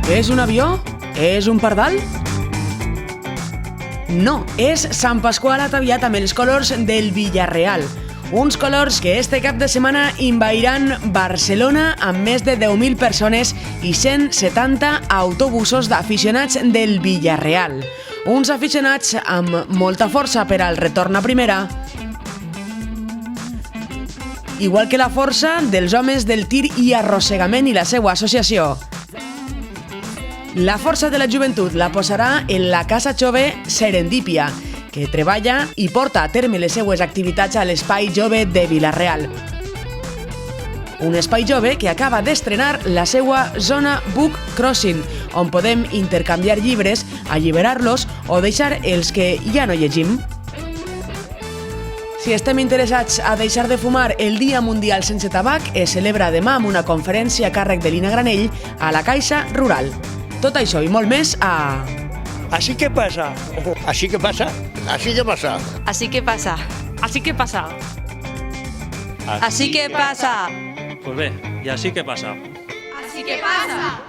És un avió? És un pardal? No, és Sant Pasqual ataviat amb els colors del Villarreal. Uns colors que este cap de setmana envairan Barcelona amb més de 10.000 persones i 170 autobusos d'aficionats del Villarreal. Uns aficionats amb molta força per al retorn a primera, igual que la força dels homes del tir i arrossegament i la seva associació. La força de la joventut la posarà en la Casa Jove Serendípia, que treballa i porta a terme les seues activitats a l'Espai Jove de Vila-real. Un espai jove que acaba d'estrenar la seva zona Book Crossing, on podem intercanviar llibres, alliberar-los o deixar els que ja no llegim. Si estem interessats a deixar de fumar el Dia Mundial Sense Tabac, es celebra demà amb una conferència a càrrec de Lina Granell a la Caixa Rural. Tot això i molt més a... Así que pasa. Así que pasa. Así que pasa. Así que pasa. Así que pasa. Así que pasa. Pues bé, i així que passa. Así que pasa.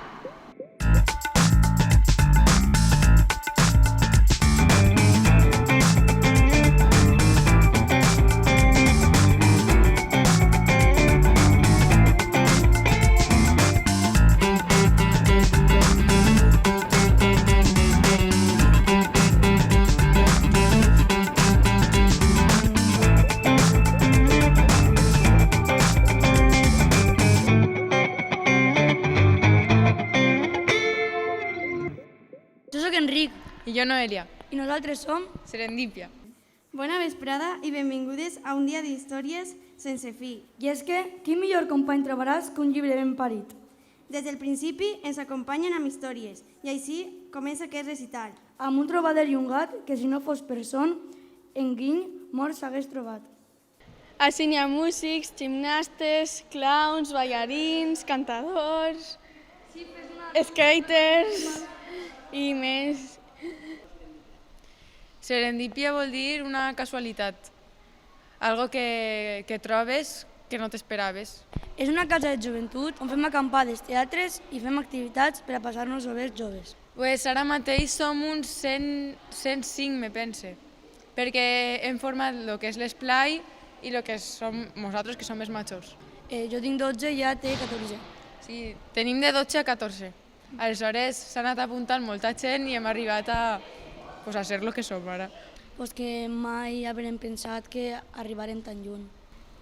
Jo sóc Enric I jo Noelia. i nosaltres som... Serendípia. Bona vesprada i benvingudes a un dia d'històries sense fi. I és que, quin millor company trobaràs que un llibre ben parit? Des del principi ens acompanyen amb històries i així comença aquest recital. Amb un trobader i un gat que si no fos per son, en guiny mort s'hagués trobat. Així n'hi ha músics, gimnastes, clowns, ballarins, cantadors, skaters i més. Serendípia vol dir una casualitat, algo que trobes que no t'esperaves. És una casa de joventut on fem acampades, teatres i fem activitats per a passar-nos-ho bé joves. Pues ara mateix som uns 105, me pense, perquè hem format el que és l'esplai i el que som nosaltres, que som més majors. Jo tinc 12 i ja té 14. Sí, tenim de 12 a 14. Aleshores s'ha anat apuntant molta gent i hem arribat a ser el que som ara. Pues que mai haurem pensat que arribarem tan lluny.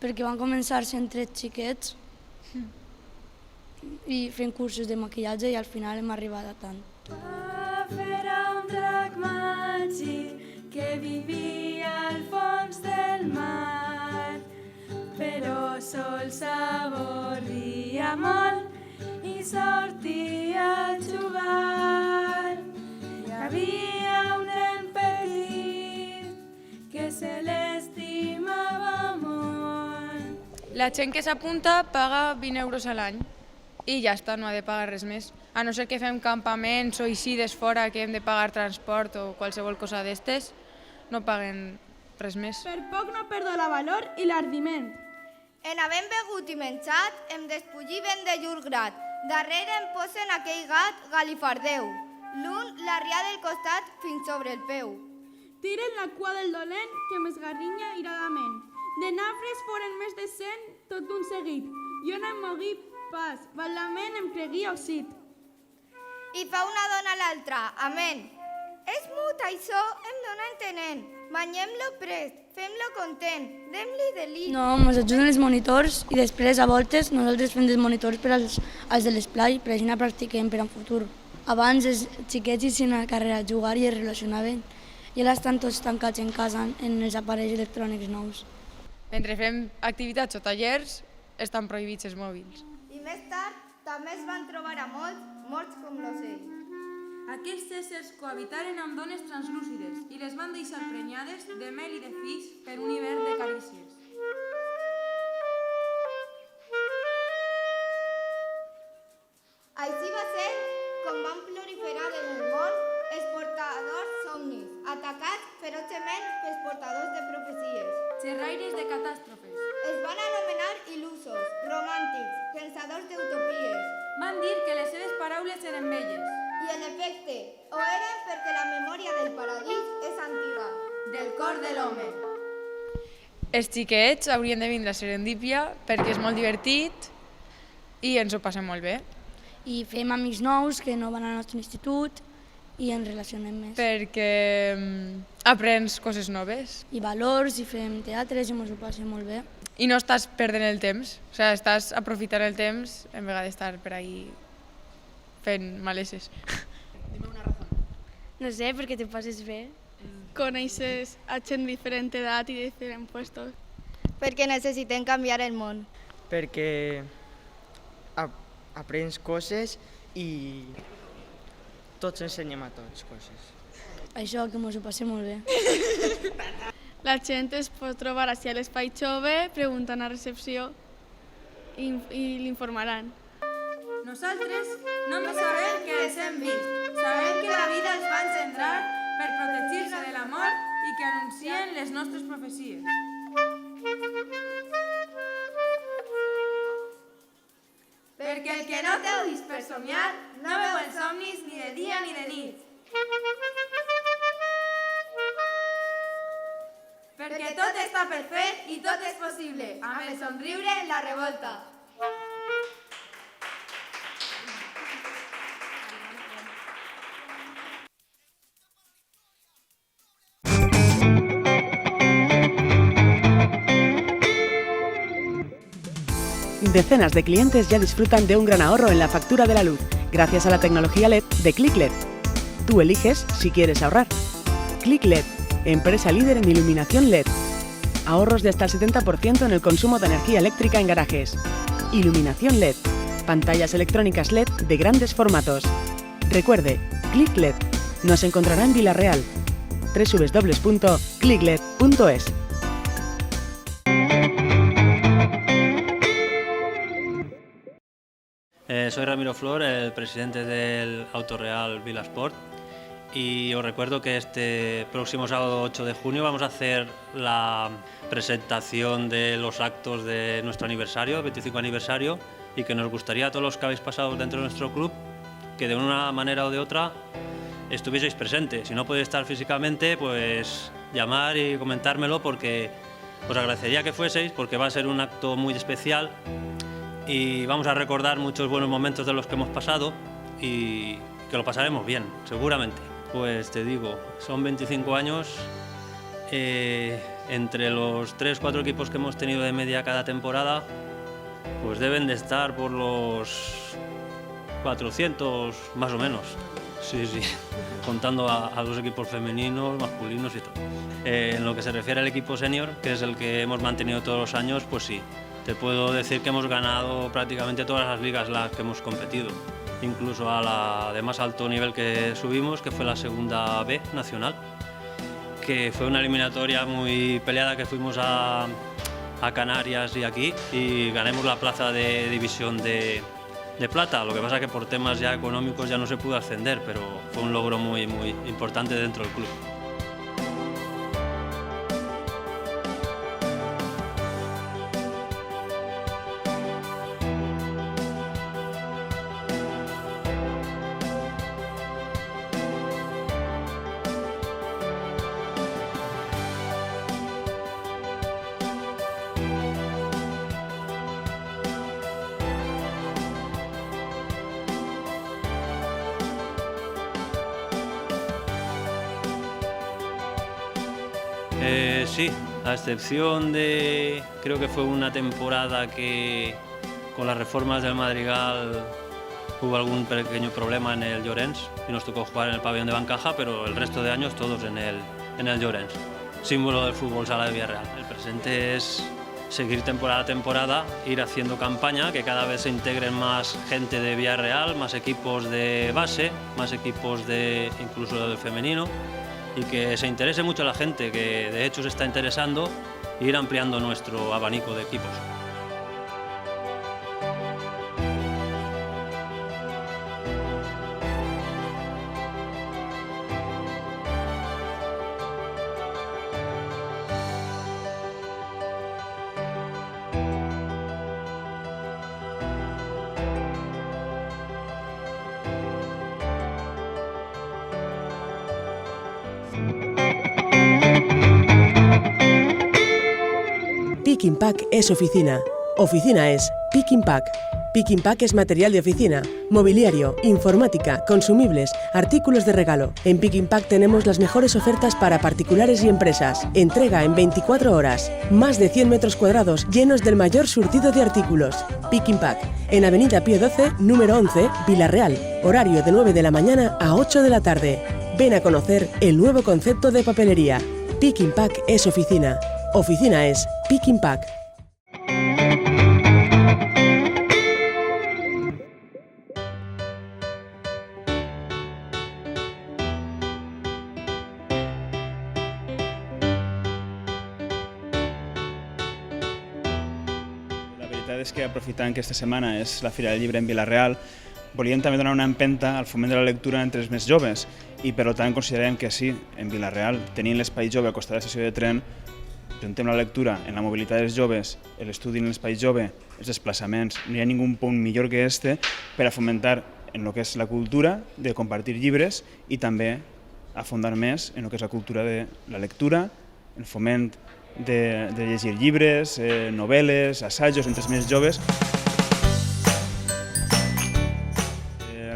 Perquè van començar sent 3 xiquets i fent cursos de maquillatge i al final hem arribat a tant. Era un drac màgic que vivia al fons del mar, però sol s'avorria molt i sortia a jugar. Hi havia un nen petit que se l'estimava molt. La gent que s'apunta paga 20 euros a l'any i ja està, no ha de pagar res més. A no ser que fem campaments o eixides fora que hem de pagar transport o qualsevol cosa d'estes, no paguen res més. Per poc no perdo la valor i l'ardiment. En havent begut i menjat, em despulliven de llur grat. Darrere em posen aquell gat galifardeu. L'un l'arria del costat fins sobre el peu. Tiren la cua del dolent que m'esgarrinya iradament. De nafres foren més de 100 tot d'un seguit. Jo no em mogui pas, balament em pregui oxit. I fa una dona a l'altra, amén. És mut, això em dona entenent. Banyem-lo prest, fem-lo content, dem-li delit. No, ens ajuden els monitors i després a voltes nosaltres fem dels monitors per als de l'esplai, per així practiquem per a un futur. Abans els xiquets ixen a la carrera a jugar i es relacionaven i ara estan tots tancats en casa en els aparells electrònics nous. Mentre fem activitats o tallers, estan prohibits els mòbils. I més tard també es van trobar a molts morts com l'ocell. Aquests éssers cohabitaren amb dones translúcides i les van deixar prenyades de mel i de fills per un hivern de carícies. Així va ser com van proliferar en el món els portadors somnis, atacats ferotgement pels portadors de profecies. Xerraires de catàstrofes. Es van anomenar il·lusos, romàntics, pensadors d'utopies. Van van dir que les seves paraules eren belles. I en efecte, ho eren perquè la memòria del paradís és antiga. Del cor de l'home. Els xiquets haurien de vindre a Serendípia perquè és molt divertit i ens ho passem molt bé. I fem amics nous que no van al nostre institut i ens relacionem més. Perquè aprens coses noves I valors, i fem teatres i ens ho passem molt bé. i no estàs perdent el temps, o sigui, estàs aprofitant el temps en vegada d'estar per ahí fent maleses. No sé, perquè te passes bé. Coneixes a gent de diferent edat i de diferent puestos. Perquè necessitem canviar el món. Perquè aprens coses i tots ensenyem a tots coses. Això, que ens ho passem molt bé. La gent es pot trobar així a l'Espai Jove, preguntant a recepció i l'informaran. Nosaltres només sabem que els hem vist. Sabem que la vida els va engendrar per protegir-se de la mort i que anuncien les nostres profecies. Perquè el que no té ulls per somiar no veu els somnis ni de dia ni de nit. Perquè tot està per fer i tot és possible. Amb el somriure, la revolta. Decenas de clientes ya disfrutan de un gran ahorro en la factura de la luz, gracias a la tecnología LED de ClickLED. Tú eliges si quieres ahorrar. ClickLED, empresa líder en iluminación LED. Ahorros de hasta el 70% en el consumo de energía eléctrica en garajes. Iluminación LED, pantallas electrónicas LED de grandes formatos. Recuerde, ClickLED. Nos encontrará en Vila-real. www.clickled.es. Soy Ramiro Flor, el presidente del Autoreal Vilasport, y os recuerdo que este próximo sábado 8 de junio vamos a hacer la presentación de los actos de nuestro aniversario, 25 aniversario, y que nos gustaría a todos los que habéis pasado dentro de nuestro club que de una manera o de otra estuvieseis presentes. Si no podéis estar físicamente, pues llamar y comentármelo, porque os agradecería que fueseis, porque va a ser un acto muy especial y vamos a recordar muchos buenos momentos de los que hemos pasado y que lo pasaremos bien, seguramente. Pues te digo, son 25 años, entre los 3-4 equipos que hemos tenido de media cada temporada, pues deben de estar por los 400 más o menos, sí, contando a los equipos femeninos, masculinos y todo. En lo que se refiere al equipo senior, que es el que hemos mantenido todos los años, pues sí, te puedo decir que hemos ganado prácticamente todas las ligas en las que hemos competido, incluso a la de más alto nivel que subimos, que fue la segunda B nacional, que fue una eliminatoria muy peleada, que fuimos a Canarias y aquí, y ganamos la plaza de división de plata. Lo que pasa es que por temas ya económicos ya no se pudo ascender, pero fue un logro muy importante dentro del club. Sí, a excepción de, creo que fue una temporada que con las reformas del Madrigal hubo algún pequeño problema en el Llorens y nos tocó jugar en el pabellón de Bancaja, pero el resto de años todos en el Llorens, símbolo del fútbol sala de Villarreal. El presente es seguir temporada a temporada, ir haciendo campaña, que cada vez se integren más gente de Villarreal, más equipos de base, más equipos de incluso del femenino, y que se interese mucho la gente, que de hecho se está interesando, e ir ampliando nuestro abanico de equipos. Pick and Pack es oficina. Oficina es Pick and Pack. Pick and Pack es material de oficina, mobiliario, informática, consumibles, artículos de regalo. En Pick and Pack tenemos las mejores ofertas para particulares y empresas. Entrega en 24 horas. Más de 100 metros cuadrados llenos del mayor surtido de artículos. Pick and Pack, en Avenida Pío XII, número 11, Vila-real. Horario de 9 de la mañana a 8 de la tarde. Ven a conocer el nuevo concepto de papelería. Pick and Pack es oficina. Oficina es Pick and Pack. És que aprofitant que aquesta setmana és la Fira del Llibre en Vila-real, volíem també donar una empenta al foment de la lectura entre els més joves i per tant considerem que sí, en Vila-real, tenint l'espai jove al costat de l'estació de tren, juntem la lectura en la mobilitat dels joves, l'estudi en l'espai jove, els desplaçaments, no hi ha ningú punt millor que este per a fomentar en el que és la cultura de compartir llibres i també a fondar més en el que és la cultura de la lectura, el foment de llegir llibres, novel·les, assajos entre els més joves.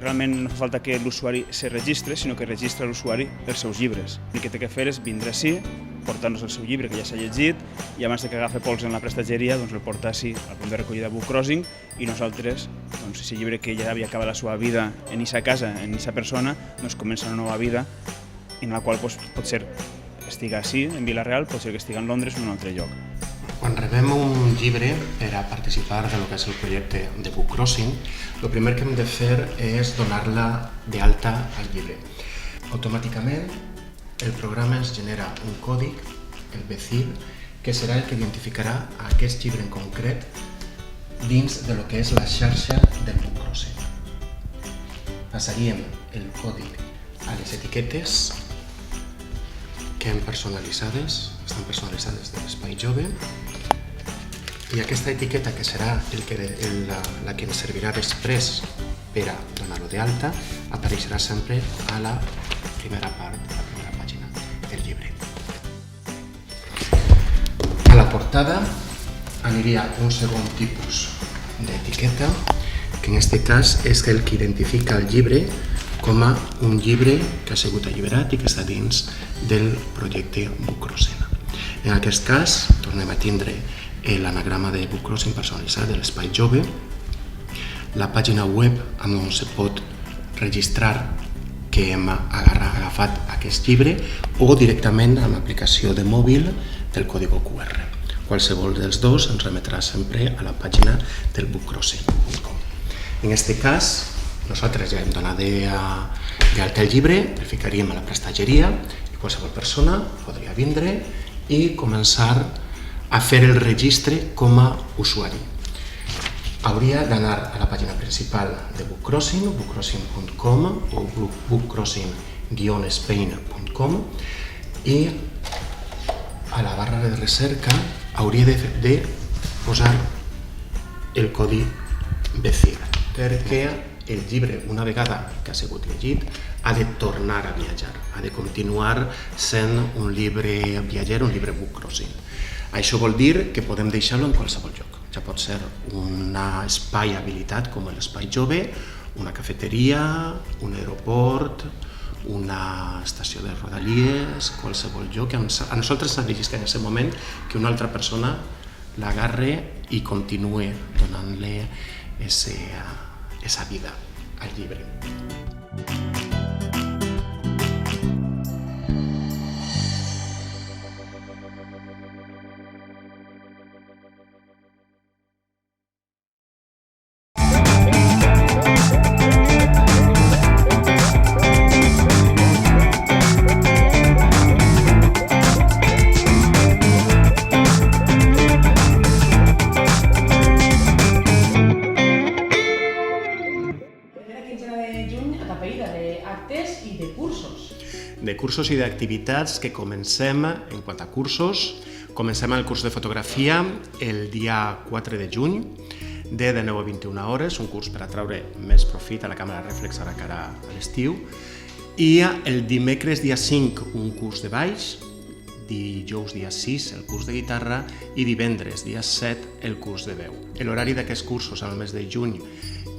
Realment no fa falta que l'usuari se registre, sinó que registra l'usuari els seus llibres. El que té que fer és vindre ací, portar-nos el seu llibre que ja s'ha llegit i abans que agafi pols en la prestatgeria el portar ací al punt de recollida Book Crossing i nosaltres, aquest llibre que ja havia acabat la seva vida en aquesta casa, en aquesta persona, comença una nova vida en la qual pot ser estiga ací, en Vila-real, pot ser que estiga en Londres o en un altre lloc. Quan rebem un llibre per a participar del que és el projecte de Book Crossing, el primer que hem de fer és donar-la d'alta al llibre. Automàticament, el programa ens genera un còdig, el BECIL, que serà el que identificarà aquest llibre en concret dins de lo que és la xarxa del Book Crossing. Passaríem el còdig a les etiquetes que estan personalitzades de l'Espai Jove i aquesta etiqueta, que serà la que ens servirà després per a donar-ho d'alta, apareixerà sempre a la primera part, a la primera pàgina del llibre. A la portada aniria un segon tipus d'etiqueta, que en aquest cas és el que identifica el llibre com a un llibre que ha sigut alliberat i que està dins del projecte Book Crossing. En aquest cas, tornem a tindre l'anagrama de Book Crossing personalitzat de l'Espai Jove, la pàgina web on se pot registrar que hem agafat aquest llibre o directament amb l'aplicació de mòbil del còdigo QR. Qualsevol dels dos ens remetrà sempre a la pàgina del bookcrossing.com. En aquest cas, nosaltres ja hem donat d'alta el llibre, el ficaríem a la prestatgeria i qualsevol persona podria vindre i començar a fer el registre com a usuari. Hauria d'anar a la pàgina principal de Book Crossing, bookcrossing.com o bookcrossing-spain.com i a la barra de recerca hauria de posar el codi BECIL, perquè el llibre, una vegada que ha sigut llegit, ha de tornar a viatjar, ha de continuar sent un llibre viatger, un llibre Book Crossing. Això vol dir que podem deixar-lo en qualsevol lloc. Ja pot ser un espai habilitat com l'Espai Jove, una cafeteria, un aeroport, una estació de rodalies, qualsevol lloc. A nosaltres ens exigeix en aquest moment que una altra persona l'agarre i continue donant-li esa vida al llibre. De cursos i d'activitats que comencem, en quant a cursos, comencem el curs de fotografia el dia 4 de juny, de 9 a 21 hores, un curs per a treure més profit a la càmera reflex ara que ara a l'estiu, i el dimecres dia 5 un curs de baix, dijous dia 6 el curs de guitarra i divendres dia 7 el curs de veu. L'horari d'aquests cursos en el mes de juny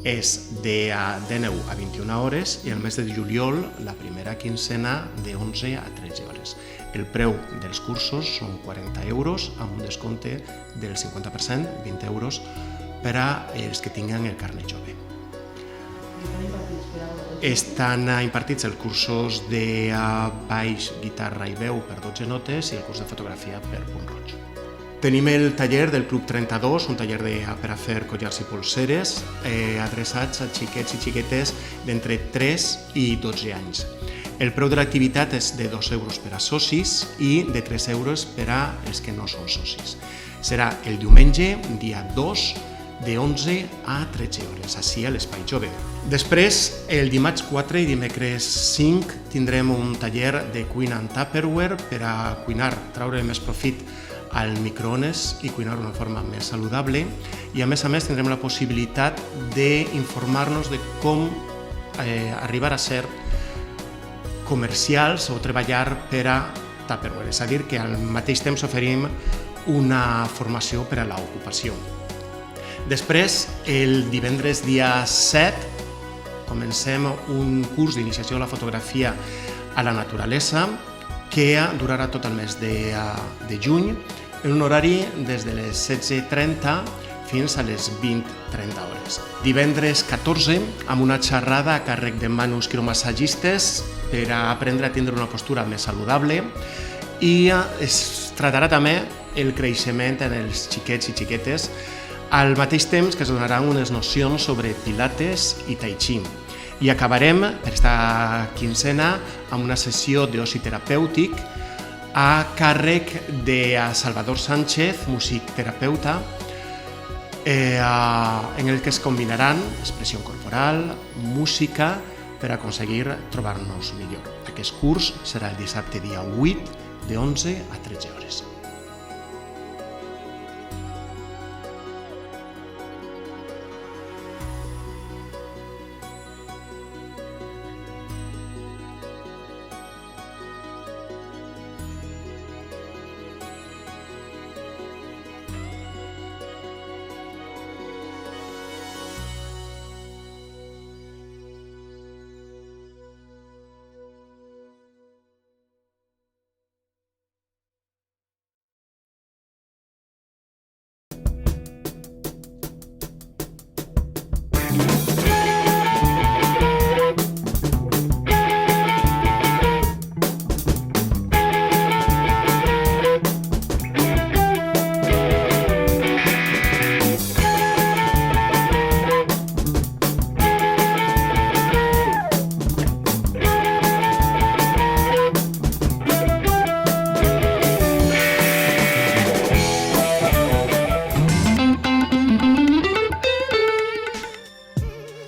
és de 19 a 21 hores i el mes de juliol, la primera quincena, de 11 a 13 hores. El preu dels cursos són 40 euros amb un descompte del 50%, 20 euros, per a els que tinguen el carnet jove. Estan impartits els cursos de baix, guitarra i veu per 12 notes i el curs de fotografia per punt roig. Tenim el taller del Club 32, un taller per a fer collars i polseres, adreçats a xiquets i xiquetes d'entre 3 i 12 anys. El preu de l'activitat és de 2 euros per a socis i de 3 euros per a els que no són socis. Serà el diumenge, dia 2, de 11 a 13 hores, així a l'Espai Jove. Després, el dimarts 4 i dimecres 5, tindrem un taller de cuina en Tupperware per a cuinar, traure més profit al microones i cuinar d'una forma més saludable, i a més tindrem la possibilitat d'informar-nos de com arribar a ser comercials o treballar per a Tupperware, és a dir, que al mateix temps oferim una formació per a l'ocupació. Després, el divendres dia 7, comencem un curs d'iniciació a la fotografia a la naturalesa que durarà tot el mes de juny, en un horari des de les 16:30 fins a les 20:30 hores. Divendres 14, amb una xerrada a càrrec de manus quiromassagistes per a aprendre a tindre una postura més saludable, i es tractarà també el creixement en els xiquets i xiquetes, al mateix temps que es donaran unes nocions sobre pilates i tai chi. I acabarem, per esta quincena, amb una sessió d'oci terapèutic a càrrec de Salvador Sánchez, músic terapeuta, en el que es combinaran expressió corporal, música, per aconseguir trobar-nos millor. Aquest curs serà el dissabte dia 8, de 11 a 13 hores.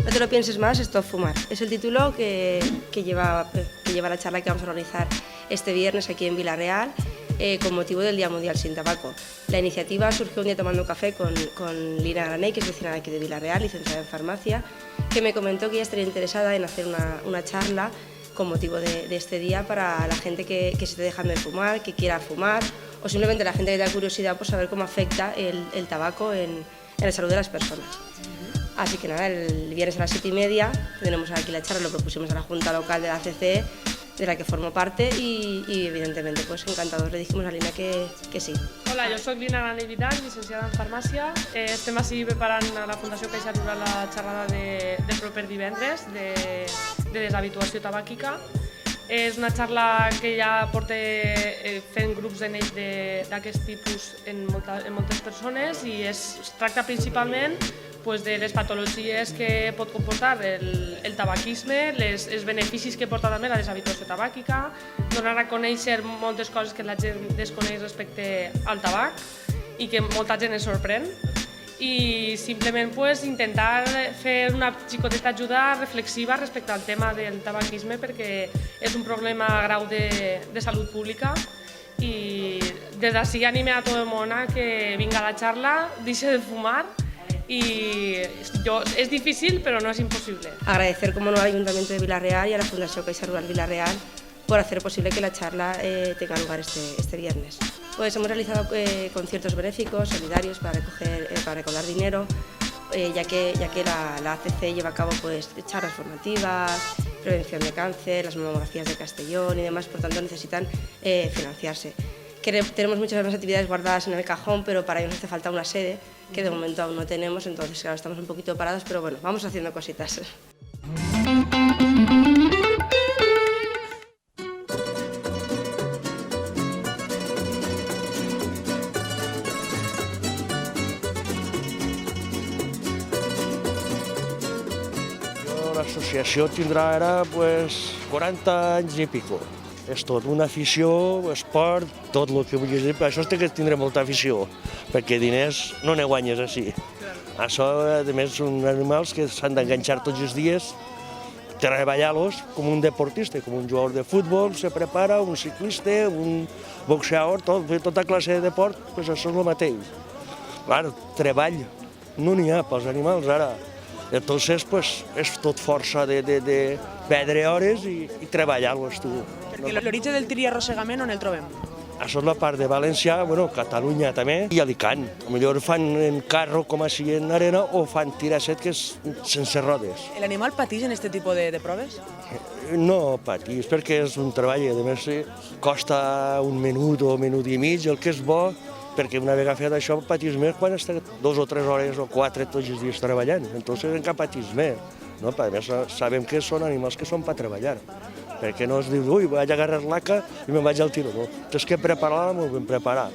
No te lo pienses más, Stop Fumar. Es el título que lleva la charla que vamos a organizar este viernes aquí en Vila-real con motivo del Día Mundial Sin Tabaco. La iniciativa surgió un día tomando café con Lina Graney, que es vecina de aquí de Vila-real, licenciada en farmacia, que me comentó que ella estaría interesada en hacer una charla con motivo de este día para la gente que se esté dejando de fumar, que quiera fumar, o simplemente la gente que tenga curiosidad por saber cómo afecta el tabaco en la salud de las personas. Así que nada, el viernes a las 7:30 tenemos aquí la charla, lo propusimos a la Junta Local de la CCE, de la que formo parte, y evidentemente pues encantados, le dijimos a Lina que sí. Hola, jo soc Lina Graney Vidal, llicenciada en farmàcia. Estem així preparant a la Fundació Caixa Rural la xerrada del proper divendres de deshabituació tabàquica. És una xarra que ja porta fent grups d'aquest tipus en moltes persones, i es tracta principalment de les patologies que pot comportar el tabaquisme, els beneficis que porta també la deshabituació tabàquica, donar a conèixer moltes coses que la gent desconeix respecte al tabac i que molta gent es sorprèn, i simplement intentar fer una xicoteta ajuda reflexiva respecte al tema del tabaquisme, perquè és un problema greu de salut pública, i des d'ací anime a tot el món a que vinga a la xarra, deixi de fumar. Y es difícil, pero no es imposible. Agradecer como no al Ayuntamiento de Vila-real y a la Fundación Caixa Rural Vila-real por hacer posible que la charla tenga lugar este viernes. Pues hemos realizado conciertos benéficos, solidarios, para recaudar dinero, ya que la ACC lleva a cabo pues, charlas formativas, prevención de cáncer, las mamografías de Castellón y demás, por tanto necesitan financiarse. Tenemos muchas más actividades guardadas en el cajón, pero para ello nos hace falta una sede, que de momento aún no tenemos, entonces claro, estamos un poquito parados, pero bueno, vamos haciendo cositas. L'associació tindrà ara 40 anys i pico. És tot una afició, esport, tot el que vulguis dir. Per això té que tindre molta afició, perquè diners no ne guanyes així. Això, a més, són animals que s'han d'enganxar tots els dies, treballar-los com un deportista, com un jugador de futbol, se prepara, un ciclista, un boxeador, tota classe de deport, doncs això és el mateix. Clar, treball no n'hi ha pels animals ara. Entonces, pues, és tot força de perdre hores i treballar-los, tu. Perquè l'origen del tir i arrossegament on el trobem? Això és la part de València, bueno, Catalunya també, i Alicant. Potser fan en carro, com així en arena, o fan tir a set, que és sense rodes. L'animal pateix en aquest tipus de proves? No pateix, perquè és un treball, a més, costa un minut o un minut i mig, el que és bo, perquè una vegada fet això patís més quan està 2 o 3 hores o 4 tots els dies treballant, entonces encara patís més. No? A més, sabem que són animals que són per treballar, perquè no es diu, ui, vaig a agarrar l'aca i me'n vaig al tiro, no. Tens que preparar-la molt ben preparar,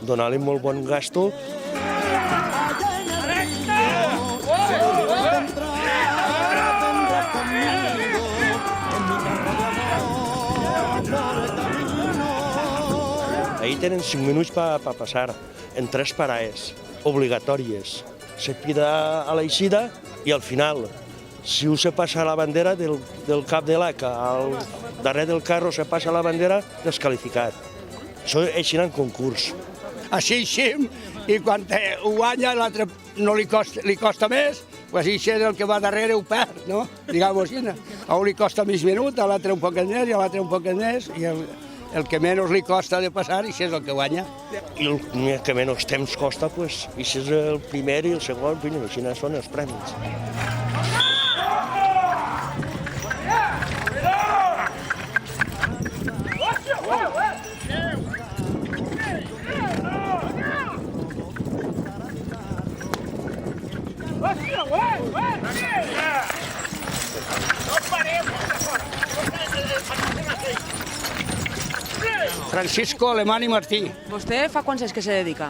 donar-li molt bon gasto. Ahí tenen 5 minuts per passar en 3 parades obligatòries. Se pida a l'eixida i al final. Si se passa la bandera del cap de l'ACA al darrere del carro, se passa la bandera, desqualificat. Això així en concurs. Així, i quan ho guanya l'altre no li costa més, pues així és el que va darrere ho perd, no? Diguem-ho així. A un li costa mig minut, a l'altre un poquet més, i a l'altre un poquet més, i el que menys li costa de passar, i això és el que guanya. I el que menys temps costa, doncs, i això és el primer i el segon, així són els premis. Francisco Alemán i Martí. Vostè fa quants anys que se dedica?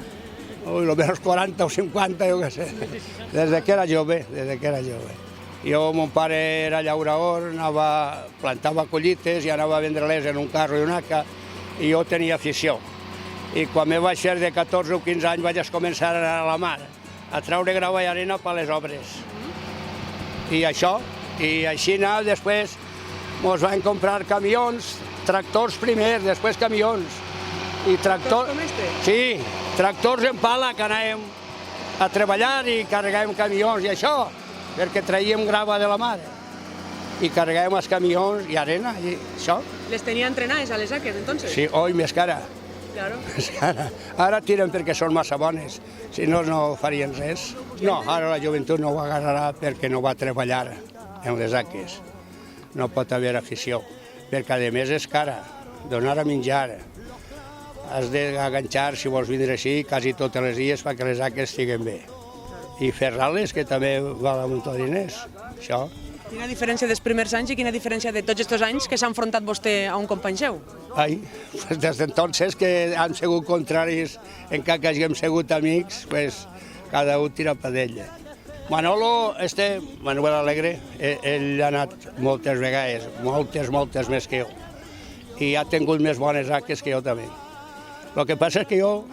Ui, almenys 40 o 50, jo què sé. Des que era jove, Jo, mon pare era llaurador, plantava collites i anava a vendre-les en un carro i una aca, i jo tenia afició. I quan me vaig ser de 14 o 15 anys vaig començar a la mar, a treure grava i arena per les obres. I això, i així després ens van comprar camions, tractors primer, després camions. I tractors... Sí, tractors en pala que anàvem a treballar i carregàvem camions i això, perquè traiem grava de la mar. I carregàvem els camions i arena i això. Les tenia entrenades a les aques, entonces? Sí, oi, més cara. Claro. Ara tiren perquè són massa bones, si no, no farien res. No, ara la joventut no ho agarrarà perquè no va treballar en les aques. No pot haver afició, perquè a més és cara, donar a menjar. Has d'enganxar, si vols vindre així, quasi tots els dies perquè les aques estiguen bé. I fer-les, que també val un munt de diners, això. Quina diferència dels primers anys i quina diferència de tots aquests anys que s'ha enfrontat vostè a un company seu? Ai, pues des d'entonces que han sigut contraris, encara que hàgim sigut amics, pues cada un tira per d'ell. Manolo, Manuel Alegre, ell ha anat moltes vegades, moltes més que jo, i ha tingut més bones aques que jo també. El que passa és que jo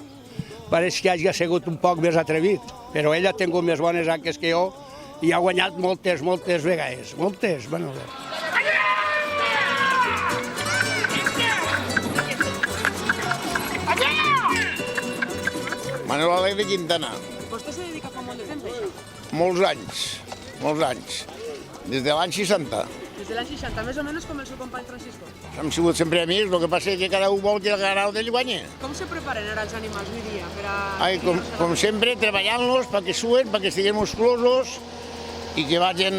pareix que hagi sigut un poc més atrevit, però ell ha tingut més bones aques que jo i ha guanyat moltes vegades, moltes, Manolo. Manuel Alegre Quintana. Vostè se dedica fa molt de temps a això? Molts anys, des de l'any 60. Des de l'any 60, més o menys com el seu company Francisco. Hem sigut sempre amics, el que passa és que cada un vol que el ganador d'ell guanyi. Com se preparen ara els animals avui dia? Per a... Ai, com sempre, treballant-los perquè suen, perquè estiguin musculosos i que vagin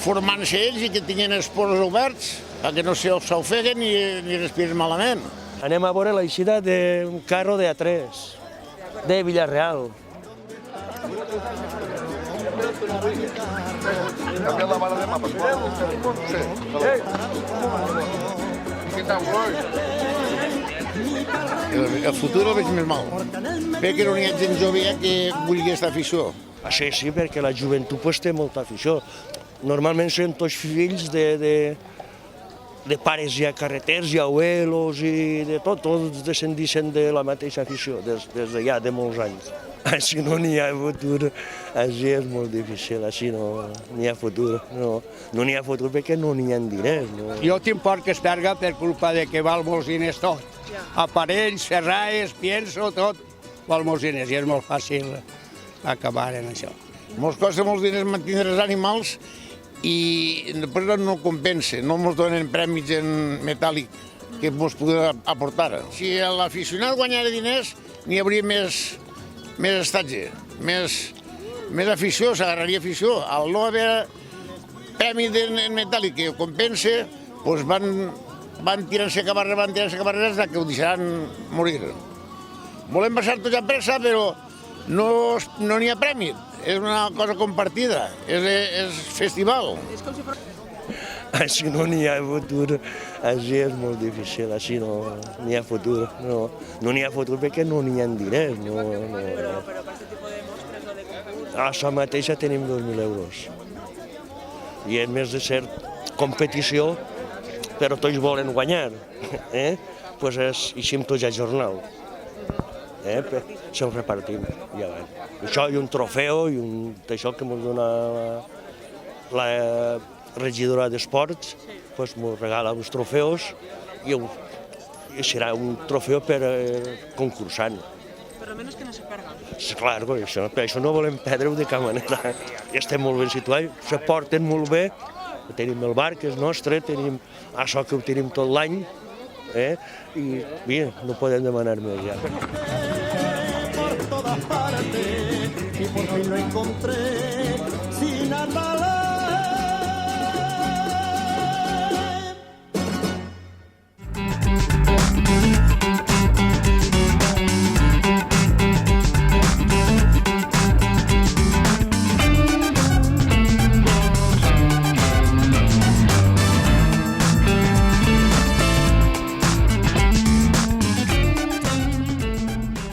formant-se ells i que tinguin els poros oberts perquè no s'ofeguen ni respiren malament. Anem a veure l'eixida d'un carro de A3, de Villarreal. El futur el veig més mal. Veig que no hi ha gent jove que vulgui aquesta afició. Sí, perquè la joventut té molta afició. Normalment són tots fills de pares ja carreters, ja abuelos i de tot, tots descendixen de la mateixa afició des de ja de molts anys. Així no n'hi ha futur, així és molt difícil, així no n'hi ha futur. No n'hi ha futur perquè no n'hi ha diners. Jo tinc por que es perga per culpa de que val molts diners tot. Aparells, ferraes, pienso, tot val molts diners i és molt fàcil acabar en això. Ens costa molts diners mantenir els animals i després no compensa, no ens donen prèmits en metàl·lic que ens poden aportar. Si l'aficionat guanyara diners, n'hi hauria més estatge, més afició, s'agarraria afició. Al no haver premi en metàl·lic que compensa, doncs van tirant-se cabarreres que ho deixaran morir. Volem passar tot a pressa, però no n'hi ha premi. És una cosa compartida, és festival. Així no n'hi ha futur, així és molt difícil, així no n'hi ha futur. No n'hi ha futur perquè no n'hi ha diners. Però per aquest tipus de mostres o de concurs... A això mateixa tenim 2.000 euros. I a més de ser competició, però tots volen guanyar. Doncs eixim tots a jornal. Se'l repartim. Això i un trofeu i això que ens dona la regidora d'Esports, ens regala uns trofeus i serà un trofeu per concursant. Però menys que no se perga. Clar, per això no volem perdre-ho de cap manera. Estem molt ben situats, se porten molt bé, tenim el bar que és nostre, tenim això que ho tenim tot l'any, i bé, no podem demanar més ja. Por todas partes y por fin lo encontré.